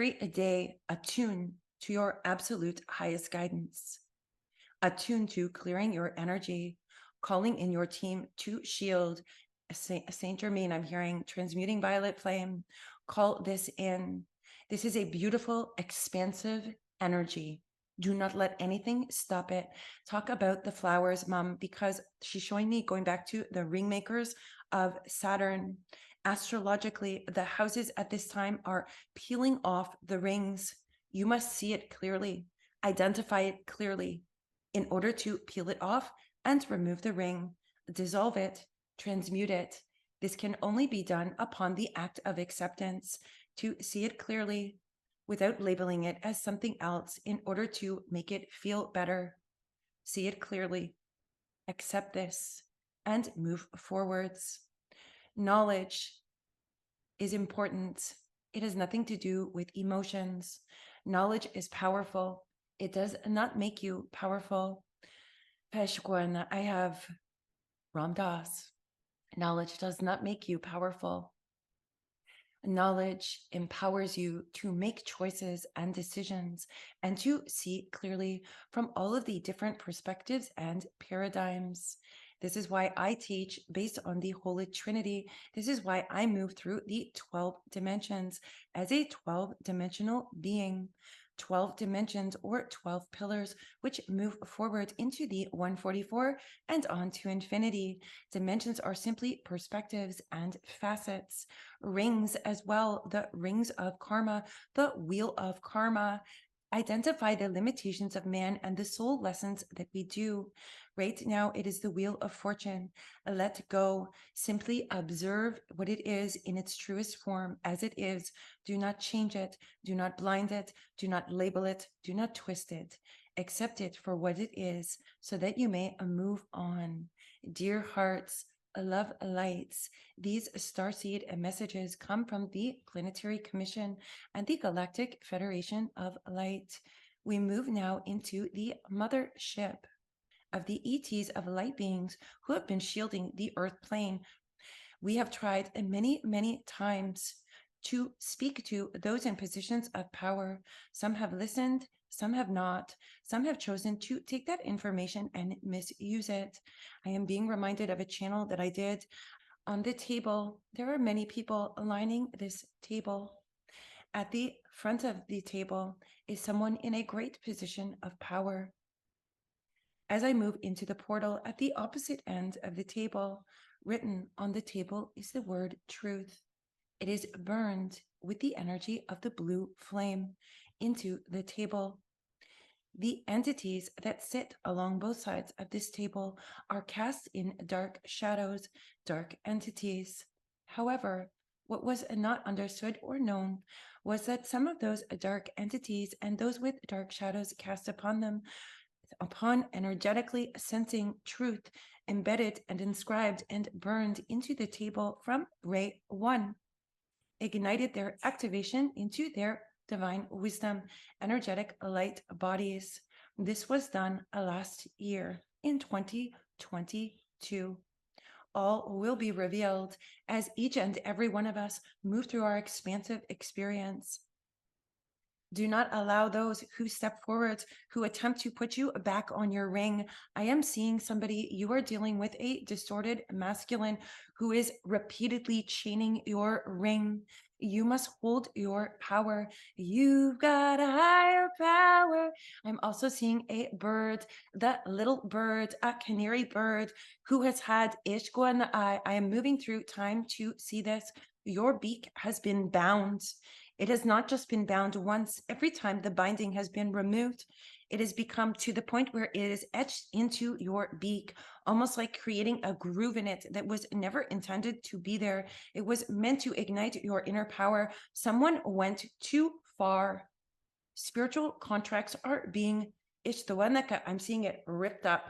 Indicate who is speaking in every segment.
Speaker 1: every day attune to your absolute highest guidance. Attune to clearing your energy, calling in your team to shield. Saint Germain, I'm hearing transmuting violet flame. Call this in. This is a beautiful, expansive energy. Do not let anything stop it. Talk about the flowers, Mom, because she's showing me going back to the Ringmakers of Saturn. Astrologically, the houses at this time are peeling off the rings. You must see it clearly, identify it clearly in order to peel it off and remove the ring, dissolve it, transmute it. This can only be done upon the act of acceptance, to see it clearly without labeling it as something else in order to make it feel better. See it clearly, accept this, and move forwards. Knowledge is important. It has nothing to do with emotions. Knowledge is powerful. It does not make you powerful. Peshkwan, I have Ram Dass. Knowledge does not make you powerful. Knowledge empowers you to make choices and decisions and to see clearly from all of the different perspectives and paradigms. This is why I teach based on the Holy Trinity. This is why I move through the 12 dimensions as a 12-dimensional being. 12 dimensions or 12 pillars, which move forward into the 144 and on to infinity. Dimensions are simply perspectives and facets. Rings as well, the rings of karma, the wheel of karma. Identify the limitations of man and the soul lessons that we do. Right now, it is the wheel of fortune. Let go. Simply observe what it is in its truest form as it is. Do not change it. Do not blind it. Do not label it. Do not twist it. Accept it for what it is so that you may move on. Dear hearts, love lights, these starseed messages come from the Planetary Commission and the Galactic Federation of Light. We move now into the mothership of the ETs of light beings who have been shielding the earth plane. We have tried many, many times to speak to those in positions of power. Some have listened, some have not. Some have chosen to take that information and misuse it. I am being reminded of a channel that I did on the table. There are many people lining this table. At the front of the table is someone in a great position of power. As I move into the portal at the opposite end of the table, written on the table is the word truth. It is burned with the energy of the blue flame into the table. The entities that sit along both sides of this table are cast in dark shadows, dark entities. However, what was not understood or known was that some of those dark entities and those with dark shadows cast upon them, upon energetically sensing truth, embedded and inscribed and burned into the table from Ray 1, ignited their activation into their divine wisdom, energetic light bodies. This was done last year in 2022. All will be revealed as each and every one of us move through our expansive experience. Do not allow those who step forward, who attempt to put you back on your ring. I am seeing somebody, you are dealing with a distorted masculine who is repeatedly chaining your ring. You must hold your power. You've got a higher power. I'm also seeing a bird, that little bird, a canary bird who has had Ishko in the eye. I am moving through time to see this. Your beak has been bound. It has not just been bound once. Every time the binding has been removed, it has become to the point where it is etched into your beak, almost like creating a groove in it that was never intended to be there. It was meant to ignite your inner power. Someone went too far. Spiritual contracts are being itched. The one that I'm seeing it ripped up,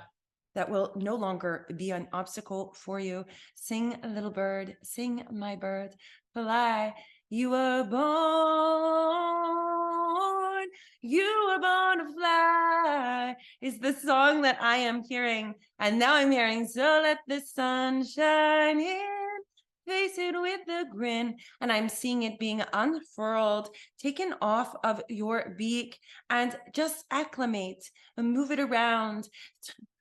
Speaker 1: that will no longer be an obstacle for you. Sing, a little bird, sing, my bird, fly. You were born to fly, is the song that I am hearing. And now I'm hearing, so let the sun shine in, face it with a grin. And I'm seeing it being unfurled, taken off of your beak, and just acclimate and move it around.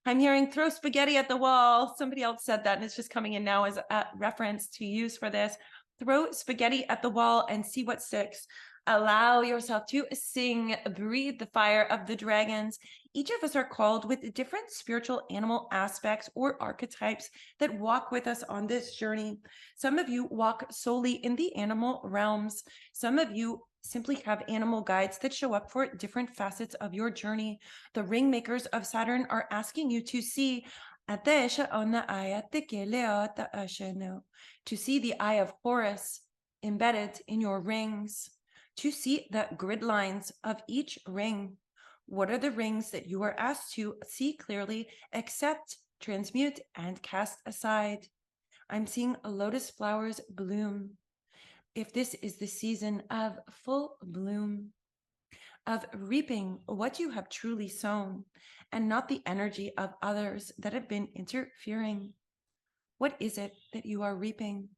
Speaker 1: I'm hearing throw spaghetti at the wall. Somebody else said that, and it's just coming in now as a reference to use for this. Throw spaghetti at the wall and see what sticks. Allow yourself to sing, breathe the fire of the dragons. Each of us are called with different spiritual animal aspects or archetypes that walk with us on this journey. Some of you walk solely in the animal realms. Some of you simply have animal guides that show up for different facets of your journey. The Ringmakers of Saturn are asking you to see to see the eye of Horus embedded in your rings, to see the grid lines of each ring. What are the rings that you are asked to see clearly, accept, transmute, and cast aside? I'm seeing lotus flowers bloom. If this is the season of full bloom, of reaping what you have truly sown, and not the energy of others that have been interfering. What is it that you are reaping?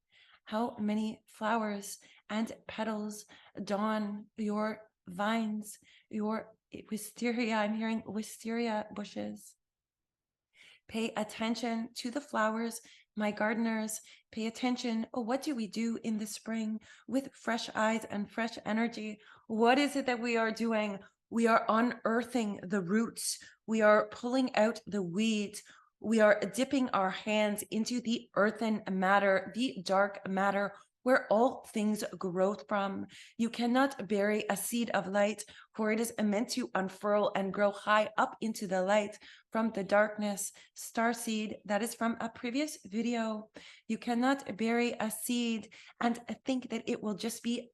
Speaker 1: How many flowers and petals adorn your vines, your wisteria? I'm hearing wisteria bushes. Pay attention to the flowers, my gardeners. Pay attention. Oh, what do we do in the spring with fresh eyes and fresh energy? What is it that we are doing? We are unearthing the roots. We are pulling out the weeds. We are dipping our hands into the earthen matter, the dark matter, where all things grow from. You cannot bury a seed of light, for it is meant to unfurl and grow high up into the light from the darkness. Starseed, that is from a previous video. You cannot bury a seed and think that it will just be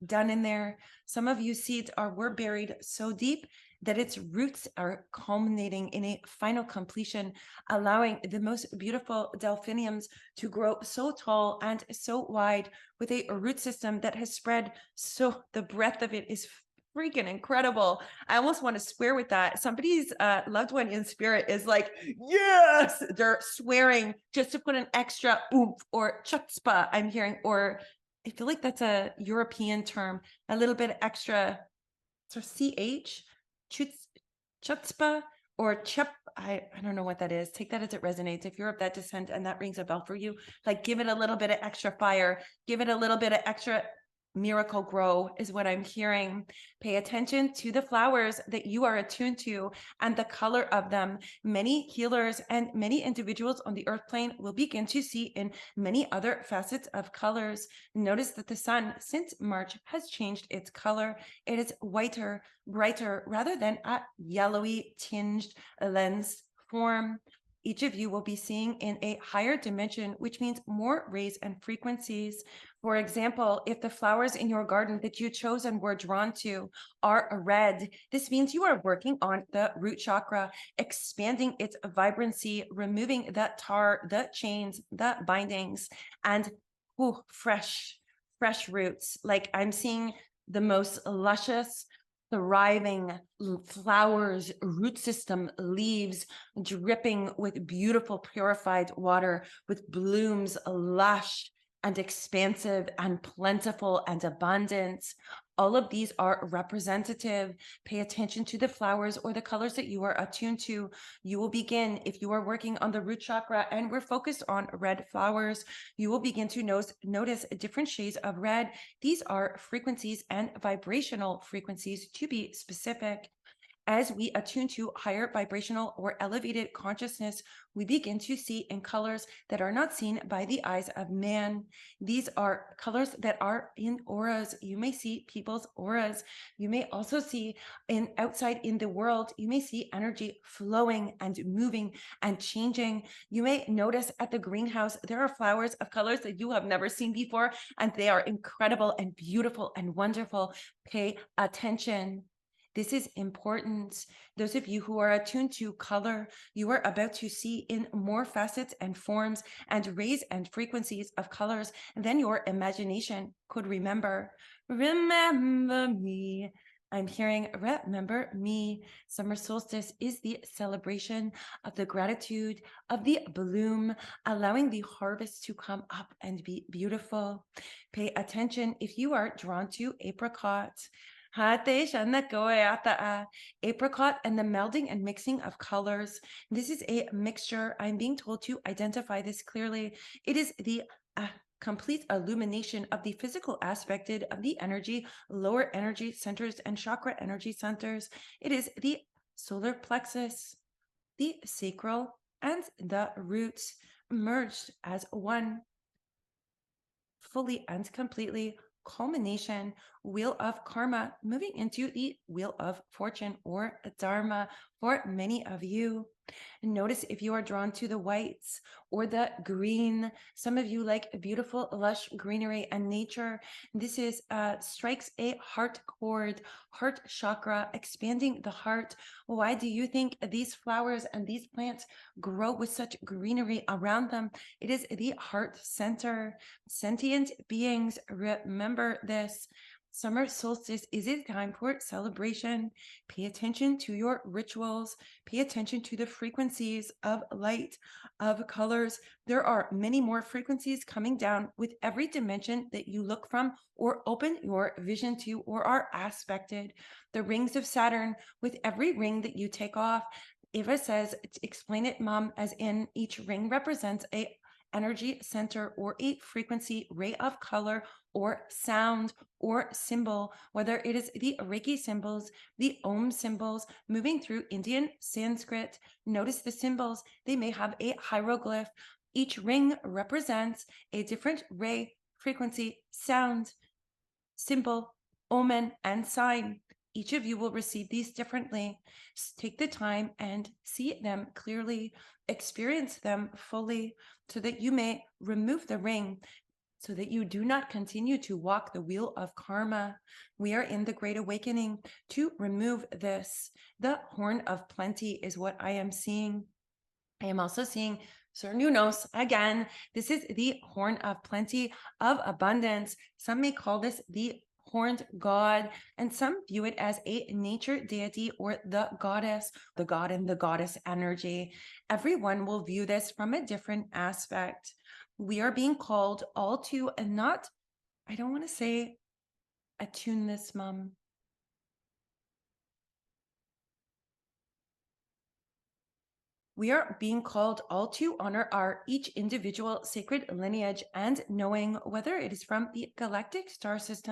Speaker 1: done in there. Some of you seeds were buried so deep that its roots are culminating in a final completion, allowing the most beautiful delphiniums to grow so tall and so wide with a root system that has spread so the breadth of it is freaking incredible. I almost want to swear with that. Somebody's loved one in spirit is like, yes, they're swearing just to put an extra oomph or chutzpah, I'm hearing, or I feel like that's a European term, a little bit extra, so CH, chutzpah, or chup, I don't know what that is. Take that as it resonates. If you're of that descent and that rings a bell for you, like give it a little bit of extra fire, give it a little bit of extra miracle grow is what I'm hearing. Pay attention to the flowers that you are attuned to and the color of them. Many healers and many individuals on the earth plane will begin to see in many other facets of colors. Notice that the sun since March has changed its color. It is whiter, brighter, rather than a yellowy tinged lens form. Each of you will be seeing in a higher dimension, which means more rays and frequencies. For example, if the flowers in your garden that you chose and were drawn to are red, this means you are working on the root chakra, expanding its vibrancy, removing the tar, the chains, the bindings, and fresh roots. Like I'm seeing the most luscious, thriving flowers, root system, leaves dripping with beautiful purified water, with blooms lush and expansive and plentiful and abundant. All of these are representative. Pay attention to the flowers or the colors that you are attuned to. You will begin, if you are working on the root chakra and we're focused on red flowers, you will begin to notice different shades of red. These are frequencies and vibrational frequencies, to be specific. As we attune to higher vibrational or elevated consciousness, we begin to see in colors that are not seen by the eyes of man. These are colors that are in auras. You may see people's auras. You may also see outside in the world, you may see energy flowing and moving and changing. You may notice at the greenhouse, there are flowers of colors that you have never seen before, and they are incredible and beautiful and wonderful. Pay attention. This is important. Those of you who are attuned to color, you are about to see in more facets and forms and rays and frequencies of colors than your imagination could remember. Remember me. I'm hearing, remember me. Summer solstice is the celebration of the gratitude of the bloom, allowing the harvest to come up and be beautiful. Pay attention if you are drawn to apricot. Hate siya nagkawayata, apricot and the melding and mixing of colors. This is a mixture. I'm being told to identify this clearly. It is the complete illumination of the physical aspect of the energy, lower energy centers and chakra energy centers. It is the solar plexus, the sacral, and the roots merged as one, fully and completely. Culmination, wheel of karma, moving into the wheel of fortune or dharma for many of you. Notice if you are drawn to the whites or the green. Some of you like beautiful, lush greenery and nature. This is strikes a heart chord, heart chakra, expanding the heart. Why do you think these flowers and these plants grow with such greenery around them? It is the heart center. Sentient beings, remember this. Summer solstice is a time for celebration. Pay attention to your rituals. Pay attention to the frequencies of light, of colors. There are many more frequencies coming down with every dimension that you look from or open your vision to or are aspected. The rings of Saturn, with every ring that you take off. Eva says, explain it, Mom, as in each ring represents a energy center or a frequency ray of color or sound or symbol, whether it is the Reiki symbols, the Om symbols, moving through Indian Sanskrit. Notice the symbols, they may have a hieroglyph. Each ring represents a different ray, frequency, sound, symbol, omen, and sign. Each of you will receive these differently. Take the time and see them clearly, experience them fully, so that you may remove the ring, so that you do not continue to walk the wheel of karma. We are in the Great Awakening to remove this. The horn of plenty is what I am seeing. I am also seeing Cernunos again. This is the horn of plenty, of abundance. Some may call this the horned god, and some view it as a nature deity or the goddess, the god and the goddess energy. Everyone will view this from a different aspect. We are being called all to, and not, I don't want to say attune this, Mom. We are being called all to honor our each individual sacred lineage and knowing whether it is from the galactic star system